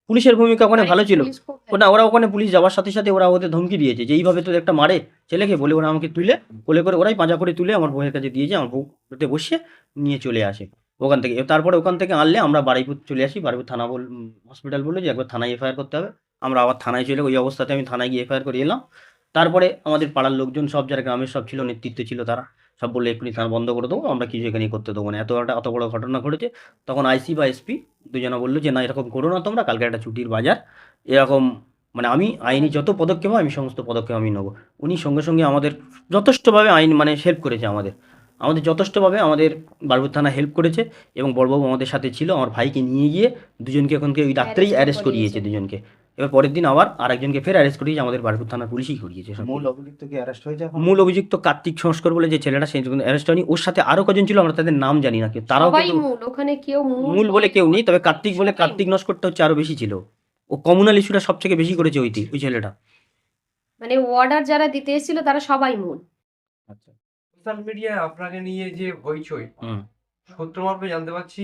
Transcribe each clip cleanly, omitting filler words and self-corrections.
পুলিশের ভূমিকা ওখানে মানে ভালো ছিল। পুলিশ খুব ওটা ওরা ওখানে পুলিশ যাওয়ার সাথে সাথে ওরা ওদের ধমকি দিয়েছে যে এইভাবে তো একটা মারে ছেলেকে বলে, ওরা আমাকে তুলে কোলে করে ওরাই পাঁজা করে তুলে আমার বউয়ের কাছে দিয়েছে, আমার বউতে বসিয়ে নিয়ে চলে আসে ওখান থেকে। তারপরে ওখান থেকে আনলে আমরা বারুইপুর চলে আসি, বারুইপুর থানা হসপিটাল বললো যে একবার থানায় এফআইআর করতে হবে। আমরা আবার থানায় চলে, ওই অবস্থাতে আমি থানায় গিয়ে এফআইআর করে এলাম। তারপরে আমাদের পাড়ার লোকজন সব, যারা গ্রামের সব ছিল, নেতৃত্ব ছিল, তারা সব বললো এক্ষুনি থানা বন্ধ করে দেবো, আমরা কিছু এখানে করতে দেবো না, এত বড় ঘটনা ঘটেছে। তখন আইসি বা এসপি দুজনা বললো যে না এরকম করো না তোমরা, কালকে একটা ছুটির বাজার, এরকম মানে আমি আইনি যত পদক্ষেপ হয় আমি সমস্ত পদক্ষেপ আমি নেবো। উনি সঙ্গে সঙ্গে আমাদের যথেষ্টভাবে আইন মানে হেল্প করেছে আমাদের, আমাদের যথেষ্টভাবে আমাদের বারুইপুর থানা হেল্প করেছে। এবং বড়বাবু আমাদের সাথে ছিল, আমার ভাইকে নিয়ে গিয়ে দুজনকে এখনকে ওই রাত্রেই অ্যারেস্টও অ্যারেস্ট করিয়েছে। করিয়েছে দুজনকে। এবার পরের দিন আবার আরেকজনকে ফের অ্যারেস্ট করিয়েছে, আমাদের বারুইপুর থানার পুলিশই করিয়েছে সব মূল কিছু। অভিযুক্ত কি অ্যারেস্ট হয়েছে এখন? মূল অভিযুক্ত কার্তিক সংস্কর বলে যে ছেলেটা, সেই অ্যারেস্ট হয়নি। ওর সাথে আরও কজন ছিল, আমরা তাদের নাম জানি না, কেউ তারাও সবাই কিন্তু মূল, ওখানে কেউ মূল মূল বলে কেউ নেই, তবে কার্তিক বলে, সবাই কার্তিক মূল। নস্করটা হচ্ছে আরও বেশি ছিল। ও কমিউনাল ইস্যুটা সব থেকে বেশি করেছে ওই ছেলেটা। মানে অর্ডার যারা দিতে এসেছিল তারা সবাই মূল। আচ্ছা। সোশ্যাল মিডিয়ায় আপনাকে নিয়ে যে হইচই, হুম। সূত্র মারফত জানতে পারছি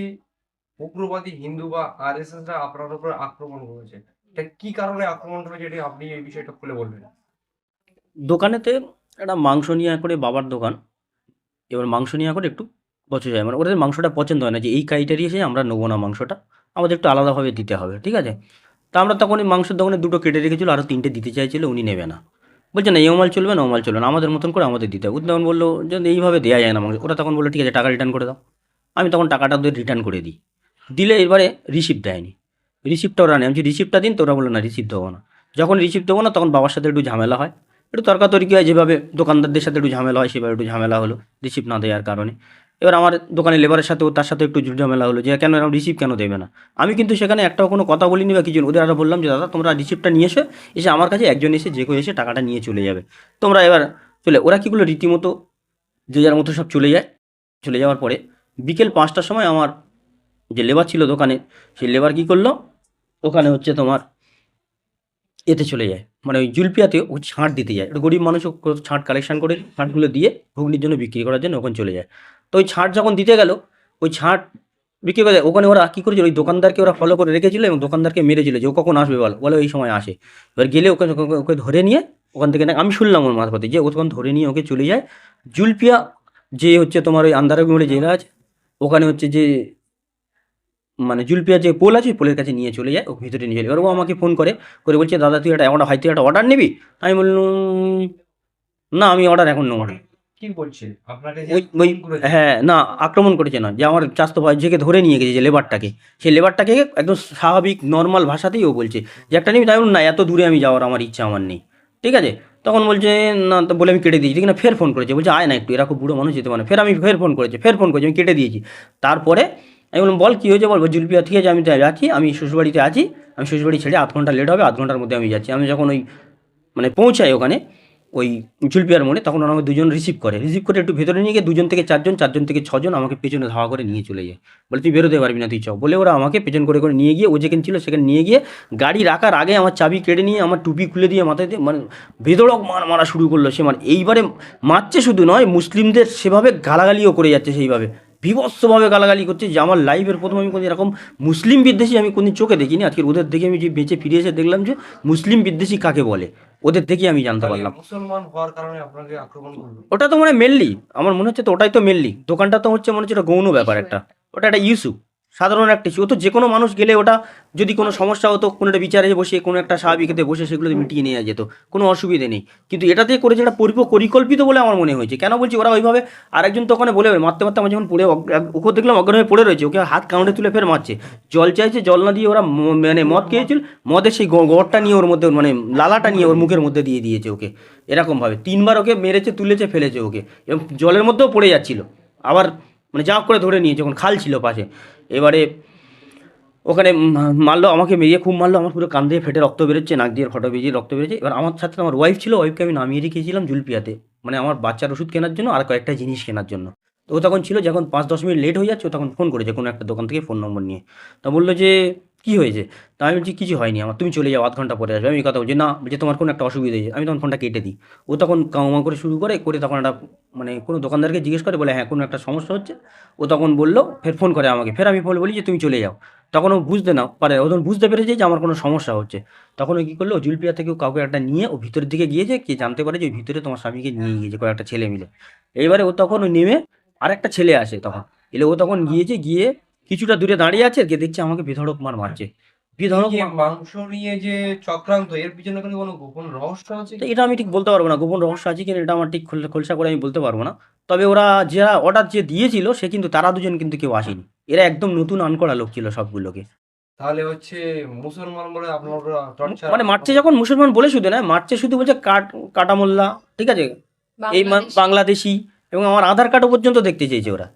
উগ্রবাদী হিন্দু বা আরএসএসরা আপনার উপর আক্রমণ করেছে। এটা কি কারণে আক্রমণ করেছে, এটা আপনি এই বিষয়টা খুলে বলবেন? দোকানেতে একটা মাংস নিয়ে করে, বাবার দোকান, এবার মাংস নিয়ে করে একটু পচে যায়, মানে ওদের মাংসটা পছন্দ হয় না, যে এই ক্রাইটেরিয়া এসে আমরা নেবো না মাংসটা, আমাদের একটু আলাদাভাবে দিতে হবে, ঠিক আছে। তা আমরা তখন ওই মাংসের দোকানে দুটো কেটে রেখেছিলো, আরও তিনটে দিতে চাইছিল, উনি নেবে না, বলছে না এ মাল চলবে না, ও মাল চলবে না, আমাদের মতন করে আমাদের দিতে হবে। উনি তখন বললো যে এইভাবে দেওয়া যায় না মাংস। ওরা তখন বললো ঠিক আছে টাকা রিটার্ন করে দাও। আমি তখন টাকাটা ওদের রিটার্ন করে দিই, দিলে এবারে রিসিপ্ট দেয়নি, রিসিপ্টটা ওরা নেই। আমি রিসিপ্টটা দিন, তো ওরা বললো না রিসিপ্ট দেবো না। যখন রিসিপ্ট দেবো না তখন বাবার সাথে একটু ঝামেলা হয়, একটু তর্কাতর্কি হয়, যেভাবে দোকানদারদের সাথে একটু ঝামেলা হয় সেভাবে একটু ঝামেলা হলো রিসিপ্ট না দেওয়ার কারণে। এবার আমার দোকানের লেবারের সাথেও তার সাথে একটু ঝামেলা হলো, যে কেন এরকম রিসিপ্ট কেন দেবে না। আমি কিন্তু সেখানে একটাও কোনো কথা বলিনি বা কিছু না। ওদের আরও বললাম যে দাদা তোমরা রিসিপ্টটা নিয়ে এসে, এসে আমার কাছে একজন এসে যে কেউ এসে টাকাটা নিয়ে চলে যাবে, তোমরা এবার চলে। ওরা কী করলো রীতিমতো যে যার মতো সব চলে যায়। চলে যাওয়ার পরে বিকেল 5টার সময় আমার যে লেবার ছিল দোকানে, সেই লেবার কী করলো, ওখানে হচ্ছে তোমার এতে চলে যায়, মানে ওই জুলপিয়াতে ও ছাঁট দিতে যায়। একটা গরিব মানুষ ও ছাঁট কালেকশন করে ছাঁটগুলো দিয়ে ঘুগনির জন্য বিক্রি করার জন্য ওখানে চলে যায়। তো ওই ছাঁট যখন দিতে গেল, ওই ছাঁট বিক্রি করে দেয়। ওখানে ওরা কী করেছিল, ওই দোকানদারকে ওরা ফলো করে রেখেছিল এবং দোকানদারকে মেরেছিল যে ও কখন আসবে বলো, বলে এই সময় আসে। এবার গেলে ওকে ওকে ওকে ধরে নিয়ে ওখান থেকে, না আমি শুনলাম ওর মারফতে যে ও তখন ধরে নিয়ে ওকে চলে যায় জুলপিয়া, যে হচ্ছে তোমার ওই আন্দারাগুড়ি জেলা আছে ওখানে, হচ্ছে যে মানে জুলপিয়ার যে পোল আছে ওই পোলের কাছে নিয়ে চলে যায়, ও ভিতরে নিয়ে চলে। এবার ও আমাকে ফোন করে করে বলছে দাদা তুই একটা অর্ডার, তুই একটা অর্ডার নিবি। আমি বললাম না আমি অর্ডার এখন নেবো না। কি বলছে আপনাকে যে ওই ওই আক্রমণ করেছে? হ্যাঁ, না আক্রমণ করেছে না, যে আমার চাস্তো ভাই যেকে ধরে নিয়ে গেছে, যে লেবারটাকে, সেই লেবারটাকে একদম স্বাভাবিক নর্মাল ভাষাতেই ও বলছে যে একটা নিবি। তাই বললাম, না এত দূরে আমি যাওয়ার আমার ইচ্ছা আমার নেই, ঠিক আছে। তখন বলছে না, তো বলে আমি কেটে দিয়েছি, ঠিক না। ফের ফোন করেছে, বলছে আয় না একটু, এরা খুব বুড়ো মানুষ যেতে পারে। ফের ফোন করেছে, আমি কেটে দিয়েছি। তারপরে আমি বললাম বল কী হয়েছে বল। জুলপিয়া ঠিক আছে আমি তাই যাচ্ছি, আমি শ্বশুরবাড়িতে আছি, আমি শ্বশুরবাড়ি ছেড়ে আধ ঘন্টা লেট হবে, আধ ঘন্টার মধ্যে আমি যাচ্ছি। আমি যখন ওই মানে পৌঁছাই ওখানে ওই জুলপিয়ার মোড়ে, তখন ওরা আমাকে দুজন রিসিভ করে একটু ভেতরে নিয়ে গিয়ে 2জন থেকে 4জন, 4জন থেকে 6জন আমাকে পেছনে ধাওয়া করে নিয়ে চলে যায়। বলে তুই বেরোতে পারবি না, তুই চ, বলে ওরা আমাকে পেছন করে করে নিয়ে গিয়ে ও যেখানে ছিল সেখানে নিয়ে গিয়ে গাড়ি রাখার আগে আমার চাবি কেড়ে নিয়ে আমার টুপি খুলে দিয়ে মাথায় দিয়ে মানে বেধড়ক মারা শুরু করলো সে। মানে এইবারে মারছে শুধু নয়, মুসলিমদের সেভাবে গালাগালিও করে যাচ্ছে, সেইভাবে বিভৎসভাবে গালাগালি করছে, যে আমার লাইফের প্রথম আমি কোনো এরকম মুসলিম বিদ্বেষী আমি কোনদিন চোখে দেখিনি। আজকে ওদের দেখে আমি যে বেঁচে ফিরে এসে দেখলাম যে মুসলিম বিদ্বেষী কাকে বলে, ওদের দেখেই আমি জানতে তাহলে পারলাম। মুসলমান হওয়ার কারণে আপনাকে আক্রমণ করলো? ওটা তো মানে মেনলি আমার মনে হচ্ছে, তো ওটাই তো মেনলি দোকানটা তো হচ্ছে মনে হচ্ছে ওটা গৌণ ব্যাপার একটা, ওটা একটা ইস্যু, সাধারণ একটা ইস্যু। ও তো যে কোনো মানুষ গেলে ওটা যদি কোনো সমস্যা হতো, কোনো একটা বিচারে বসে কোনো একটা স্বাভাবিকতে বসে সেগুলো মিটিয়ে নেওয়া যেত, কোনো অসুবিধে নেই। কিন্তু এটাতে করেছে এটা পরিকল্পিত বলে আমার মনে হয়েছে। কেন বলছি, ওরা ওইভাবে আরেকজন তো ওখানে বলে মারতে মারতে আমার যখন পড়ে ওকে দেখলাম অজ্ঞান হয়ে পড়ে রয়েছে, ওকে হাত কামড়ে তুলে ফের মারছে। জল চাইছে, জল না দিয়ে ওরা মানে মদ খেয়েছিল, মদের সেই গড়টা নিয়ে ওর মধ্যে মানে লালাটা নিয়ে ওর মুখের মধ্যে দিয়ে দিয়েছে ওকে, এরকমভাবে 3বার ওকে মেরেছে, তুলেছে, ফেলেছে ওকে, এবং জলের মধ্যেও পড়ে যাচ্ছিল। আবার মানে যা হোক করে ধরে নিয়েছে, যখন খাল ছিল পাশে। এবারে ওখানে মারলো আমাকে, মেরিয়ে খুব মারলো, আমার পুরো কান দিয়ে ফেটে রক্ত বেরোচ্ছে, নাক দিয়ে ফটো বেরিয়ে রক্ত বেরোচ্ছে। এবার আমার সাথে আমার ওয়াইফ ছিল, ওয়াইফকে আমি নামিয়ে রেখেছিলাম জুলপিয়াতে, মানে আমার বাচ্চার ওষুধ কেনার জন্য আর কয়েকটা জিনিস কেনার জন্য। তো ও তখন ছিল, যখন 5-10 মিনিট লেট হয়ে যাচ্ছে, ও তখন ফোন করেছে কোনো একটা দোকান থেকে ফোন নম্বর নিয়ে। তা বললো যে কি হয়েছে? তা আমি বলছি, "কিছু হয়নি আমার, তুমি চলে যাও, আধ ঘন্টা পরে আসবে।" আমি এই কথা বলছি, "না, বলছে তোমার কোনো একটা অসুবিধা হয়েছে।" আমি তখন ফোনটা কেটে দিই। ও তখন কাউমাউ করে শুরু করে তখন একটা মানে কোনো দোকানদারকে জিজ্ঞেস করে, বলে, "হ্যাঁ, কোনো একটা সমস্যা হচ্ছে।" ও তখন বলল, ফের ফোন করে আমাকে। ফের আমি বলি যে, "তুমি চলে যাও।" তখন ও বুঝতে না পারে, ও তখন বুঝতে পেরেছে যে আমার কোনো সমস্যা হচ্ছে। তখন ও কী করলো, ও জুলপিয়া থেকে কাউকে একটা নিয়ে ও ভিতরের দিকে গিয়েছে, কে জানতে পারে যে ওই ভিতরে তোমার স্বামীকে নিয়ে গিয়েছে কয়েকটা ছেলে মিলে। এইবারে ও তখন ও নেমে আরেকটা ছেলে আসে তখন। এলে ও তখন গিয়েছে, গিয়ে কিছুটা দূরে দাঁড়িয়ে আছে, গিয়ে দেখছে আমাকে বেধড়ক মার মারছে। এই বেধড়ক যে মাংস নিয়ে যে চক্রান্ত, এর পিছনে কিন্তু কোনো গোপন রহস্য আছে তো কি? এটা আমি ঠিক বলতে পারবো না, গোপন রহস্য আছে কিনা এটা আমার ঠিক খোলসা করে আমি বলতে পারবো না। তবে ওরা যারা অর্ডার যে দিয়েছিল সে কিন্তু তারা দুজন কিন্তু কেউ আসেনি। এরা একদম নতুন আনকরা লোক ছিল সবগুলোকে। তাহলে হচ্ছে মুসলমান বলে আপনারা টর্চার মানে মারছে যখন মুসলমান বলে শুধু না, মারছে শুধু বলছে কাটা মোল্লা, ঠিক আছে, এই বাংলাদেশ বাংলাদেশি, এবং আমার আধার কার্ডও পর্যন্ত দেখতে চেয়েছে ওরা।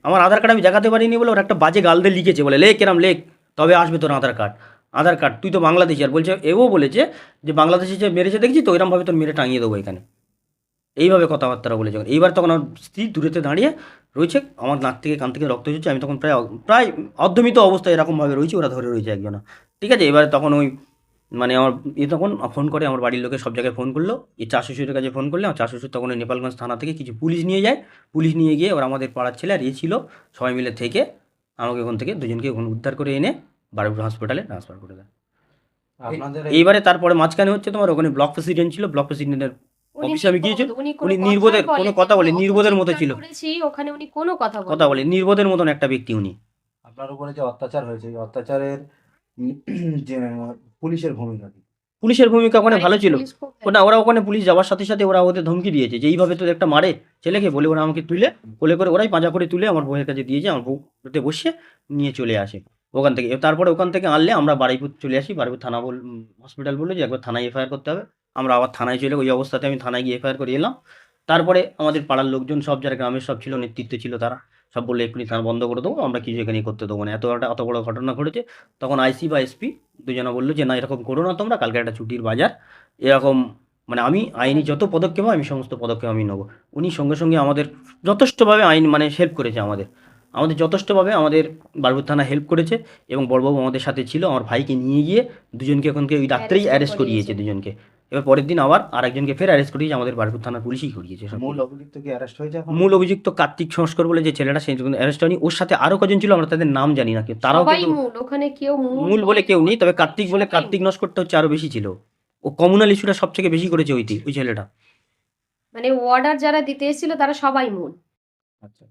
আমার আধার কার্ড আমি দেখাতে পারিনি বলে ওরা একটা বাজে গাল দিয়ে লিখেছে, বলে লেখ এরম লেখ, তবে আসবে তোর আধার কার্ড। আধার কার্ড তুই তো বাংলাদেশি, আর বলছে, এও বলেছে যে বাংলাদেশি যে মেরেছে দেখছি তো এরমভাবে তোর মেরে টাঙিয়ে দেবো এখানে। এইভাবে কথাবার্তা বলে যখন এইবার তখন আমার স্ত্রী দূরেতে দাঁড়িয়ে রয়েছে, আমার নাক থেকে কান থেকে রক্ত ঝরছে, আমি তখন প্রায় প্রায় অর্ধমিত অবস্থায় এরকমভাবে রয়েছে, ওরা ধরে রয়েছে একজনা, ঠিক আছে। এবারে তখন ওই মানে আমার তখন ফোন করে, আমার বাড়ির লোকে সব জায়গায় ফোন করলো, এই চা শ্বশুরের কাছে ফোন করলে, আমার চা শ্বশুর তখন ওই নেপালগঞ্জ থানা থেকে কিছু পুলিশ নিয়ে যায়। পুলিশ নিয়ে গিয়ে ওরা আমাদের পাড়ার ছেলে আর ছিল সবাই মিলে থেকে আমাকে ওখান থেকে দুজনকে ওখানে উদ্ধার করে এনে বারুইপুর হাসপাতালে ট্রান্সফার করে দেয়। আপনাদের এইবারে তারপরে মাঝখানে হচ্ছে তোমার ওখানে ব্লক প্রেসিডেন্ট ছিল, ব্লক প্রেসিডেন্টের উনি অফিসে আমি গিয়েছি, উনি উনি কোনো নির্বোধের কথাই কোনো বলেননি, কথা বলে আমি নির্বোধের মতো অপচিৎকার ছিল, করেছি, ওখানে উনি কোনো কথা কথা বলেননি। বলে নির্বোধের মতন একটা ব্যক্তি উনি। আপনার উপরে যে অত্যাচার হয়েছে এই অত্যাচারের যে পুলিশের ভূমিকা কি? পুলিশের ভূমিকা ওখানে ভালো বাড়িতে ছিল। পুলিশ খুব না, ওরা ওখানে পুলিশ যাওয়ার সাথে সাথে ওরা ওদের ধমকি দিয়েছে যে এইভাবে তো একটা মারে ছেলেকে, বলে ওরা আমাকে তুলে কোলে করে ওরাই পাঁজা করে তুলে আমার বউয়ের কাছে দিয়েছে, আমার বউতে বসিয়ে নিয়ে চলে আসে ওখান থেকে। তারপরে ওখান থেকে আনলে আমরা বারুইপুর চলে আসি, বারুইপুর থানা হসপিটাল বললো যে একবার থানায় এফআইআর করতে হবে। আমরা আবার থানায় চলে, ওই অবস্থাতে আমি থানায় গিয়ে এফআইআর করে এলাম। তারপরে আমাদের পাড়ার লোকজন সব যারা গ্রামের সব ছিল, নেতৃত্ব ছিল, তারা সব বললে এক্ষুনি থানা বন্ধ করে দেবো, আমরা কিছু এখানে করতে দেবো না, এত বড় ঘটনা ঘটেছে। তখন আইসি বা এসপি দুজনা বললো যে না, এরকম করো না তোমরা, কালকে একটা ছুটির বাজার, এরকম মানে আমি আইনি যত পদক্ষেপ হয় আমি সমস্ত পদক্ষেপ আমি নেবো। উনি সঙ্গে সঙ্গে আমাদের যথেষ্টভাবে আইন মানে হেল্প করেছে আমাদের, আমাদের যথেষ্টভাবে আমাদের বারুইপুর থানা হেল্প করেছে। এবং বড়বাবু আমাদের সাথে ছিল, আমার ভাইকে নিয়ে গিয়ে দুজনকে ওখানকে ওই রাত্রেই Arrest অ্যারেস্ট করিয়েছে করিয়েছে। দুজনকে। এবার পরের দিন আবার আরেকজনকে ফের অ্যারেস্ট করিয়েছে, আমাদের বারুইপুর থানার পুলিশই করিয়েছে সব। মূল অভিযুক্ত কি অ্যারেস্ট হয়েছে এখন? মূল অভিযুক্ত কার্তিক সংস্কর বলে যে ছেলেটা, সেই অ্যারেস্ট হয়নি, ওর সাথে আরও কজন ছিল আমরা তাদের নাম জানি না, কেউ তারাও সবাই কিন্তু মূল, ওখানে কেউ মূল বলে কেউ নেই, তবে কার্তিক বলে, সবাই কার্তিক নস্করটা হচ্ছে আরও বেশি ছিল। ও কমিউনাল ইস্যুটা সব থেকে বেশি করেছে ওই ছেলেটা। মানে অর্ডার যারা দিতে এসেছিল তারা সবাই মূল। আচ্ছা।